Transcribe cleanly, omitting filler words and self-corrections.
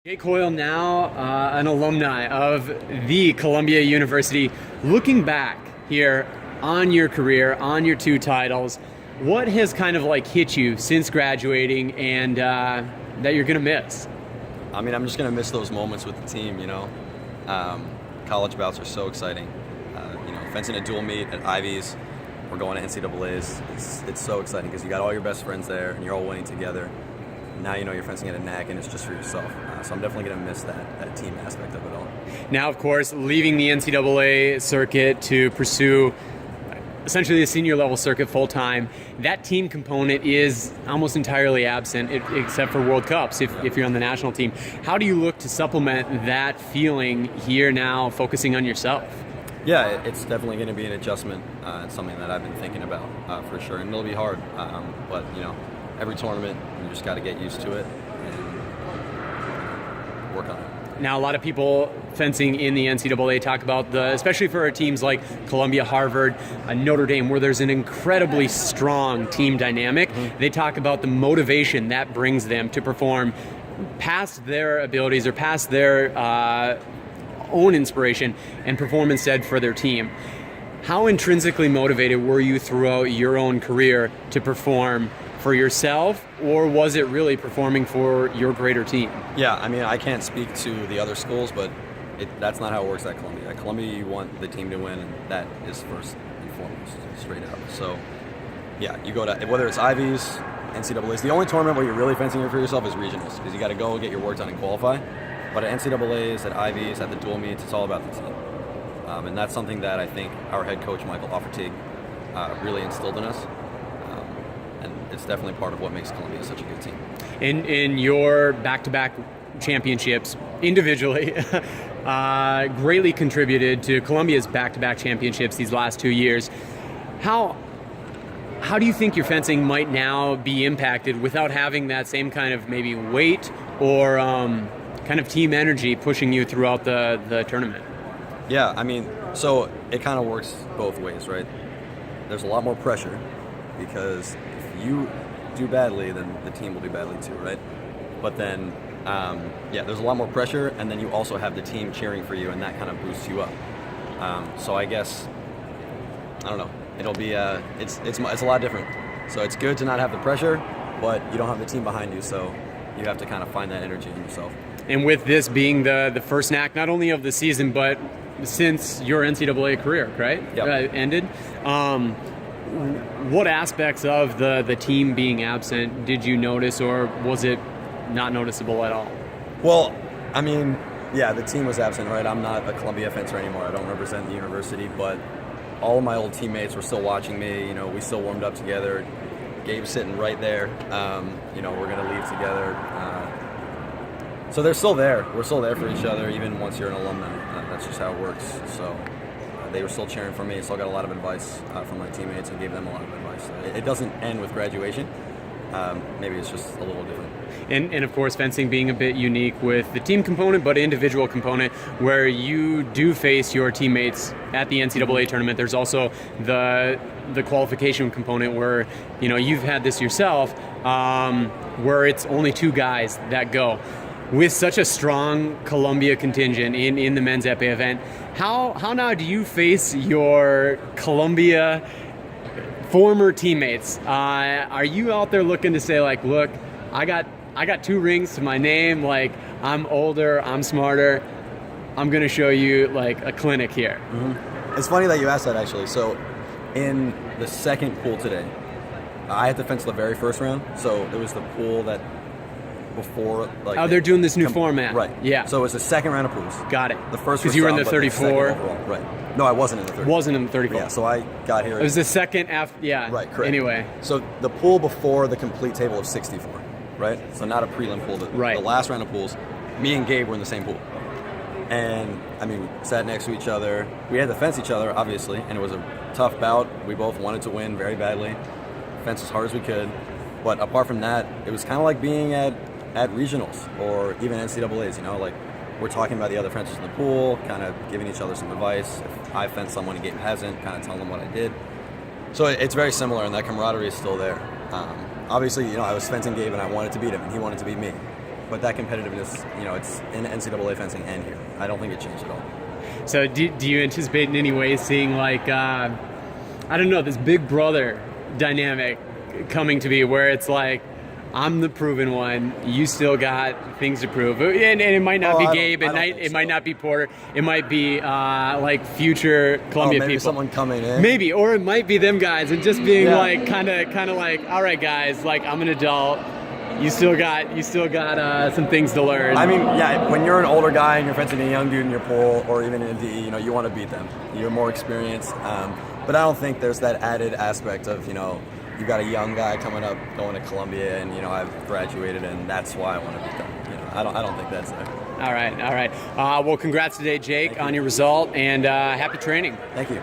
Jake Hoyle, now an alumni of the Columbia University. Looking back here on your career, on your two titles, what has kind of like hit you since graduating and that you're going to miss? I mean, I'm just going to miss those moments with the team, College bouts are so exciting. Fencing a dual meet at Ivies, we're going to NCAAs. It's so exciting because you got all your best friends there and you're all winning together. Now you're fencing at a NAC and it's just for yourself. So I'm definitely going to miss that team aspect of it all. Now, of course, leaving the NCAA circuit to pursue essentially the senior level circuit full time, that team component is almost entirely absent except for World Cups if you're on the national team. How do you look to supplement that feeling here now, focusing on yourself? Yeah, it's definitely going to be an adjustment. It's something that I've been thinking about for sure, and it'll be hard. But every tournament, you just got to get used to it and work on it. Now, a lot of people fencing in the NCAA talk about especially for teams like Columbia, Harvard, Notre Dame, where there's an incredibly strong team dynamic. Mm-hmm. They talk about the motivation that brings them to perform past their abilities or past their own inspiration and perform instead for their team. How intrinsically motivated were you throughout your own career to perform for yourself, or was it really performing for your greater team? Yeah, I mean, I can't speak to the other schools, but that's not how it works at Columbia. At Columbia, you want the team to win, and that is first and foremost, straight up. So, yeah, you go to, whether it's Ivies, NCAAs, the only tournament where you're really fencing for yourself is regionals, because you got to go get your work done and qualify. But at NCAAs, at Ivies, at the dual meets, it's all about the team. And that's something that I think our head coach, Michael Offertig, really instilled in us. And it's definitely part of what makes Columbia such a good team. In your back-to-back championships, individually, greatly contributed to Columbia's back-to-back championships these last 2 years. How do you think your fencing might now be impacted without having that same kind of maybe weight or kind of team energy pushing you throughout the tournament? Yeah, I mean, so it kind of works both ways, right? There's a lot more pressure because if you do badly, then the team will do badly too, right? But then, there's a lot more pressure, and then you also have the team cheering for you, and that kind of boosts you up. So I guess, I don't know, it'll be, it's a lot different. So it's good to not have the pressure, but you don't have the team behind you, so you have to kind of find that energy in yourself. And with this being the first NAC, not only of the season, but since your NCAA career, right? Yep. Ended. What aspects of the team being absent did you notice, or was it not noticeable at all? Well, I mean, yeah, the team was absent, right? I'm not a Columbia fencer anymore. I don't represent the university, but all of my old teammates were still watching me. We still warmed up together. Gabe's sitting right there. We're going to leave together. So they're still there. We're still there for each other, even once you're an alumni. That's just how it works. So they were still cheering for me. Still got a lot of advice from my teammates and gave them a lot of advice. So it doesn't end with graduation. Maybe it's just a little different. And of course, fencing being a bit unique with the team component, but individual component, where you do face your teammates at the NCAA tournament. There's also the qualification component where, you've had this yourself, where it's only two guys that go. With such a strong Columbia contingent in the men's épée event, how now do you face your Columbia former teammates? Are you out there looking to say, like, look, I got 2 rings to my name, like, I'm older, I'm smarter, I'm going to show you, like, a clinic here? Mm-hmm. It's funny that you asked that, actually. So in the second pool today, I had to fence the very first round, so it was the pool that before, like, they're doing this new format. Right. Yeah. So it was the second round of pools. Got it. The first because you were in the but 34. Right. No, I wasn't in the 34. Wasn't in the 34. Yeah. So I got here. It was the second after. Yeah. Right. Correct. Anyway. So the pool before the complete table of 64. Right. So not a prelim pool. The last round of pools. Me and Gabe were in the same pool. And I mean, we sat next to each other. We had to fence each other, obviously, and it was a tough bout. We both wanted to win very badly. Fence as hard as we could. But apart from that, it was kind of like being at regionals or even NCAAs, like we're talking about the other fencers in the pool, kind of giving each other some advice. If I fenced someone and Gabe hasn't, kind of telling them what I did. So it's very similar, and that camaraderie is still there. Obviously, I was fencing Gabe and I wanted to beat him and he wanted to beat me. but that competitiveness, it's in NCAA fencing and here. I don't think it changed at all. So do you anticipate in any way seeing like, I don't know, this big brother dynamic coming to be where it's like, I'm the proven one, you still got things to prove. And it might not be Gabe, it might not be Porter, it might be like future Columbia maybe people. Someone coming in. Maybe, or it might be them guys and just being like kind of like, all right guys, like I'm an adult. You still got some things to learn. I mean, yeah, when you're an older guy and you're fencing a young dude in your pool or even in a DE, you want to beat them. You're more experienced. But I don't think there's that added aspect of, you got a young guy coming up going to Columbia and, I've graduated and that's why I want to beat them. I don't think that's there. All right. Well, congrats today, Jake, on your result, and happy training. Thank you.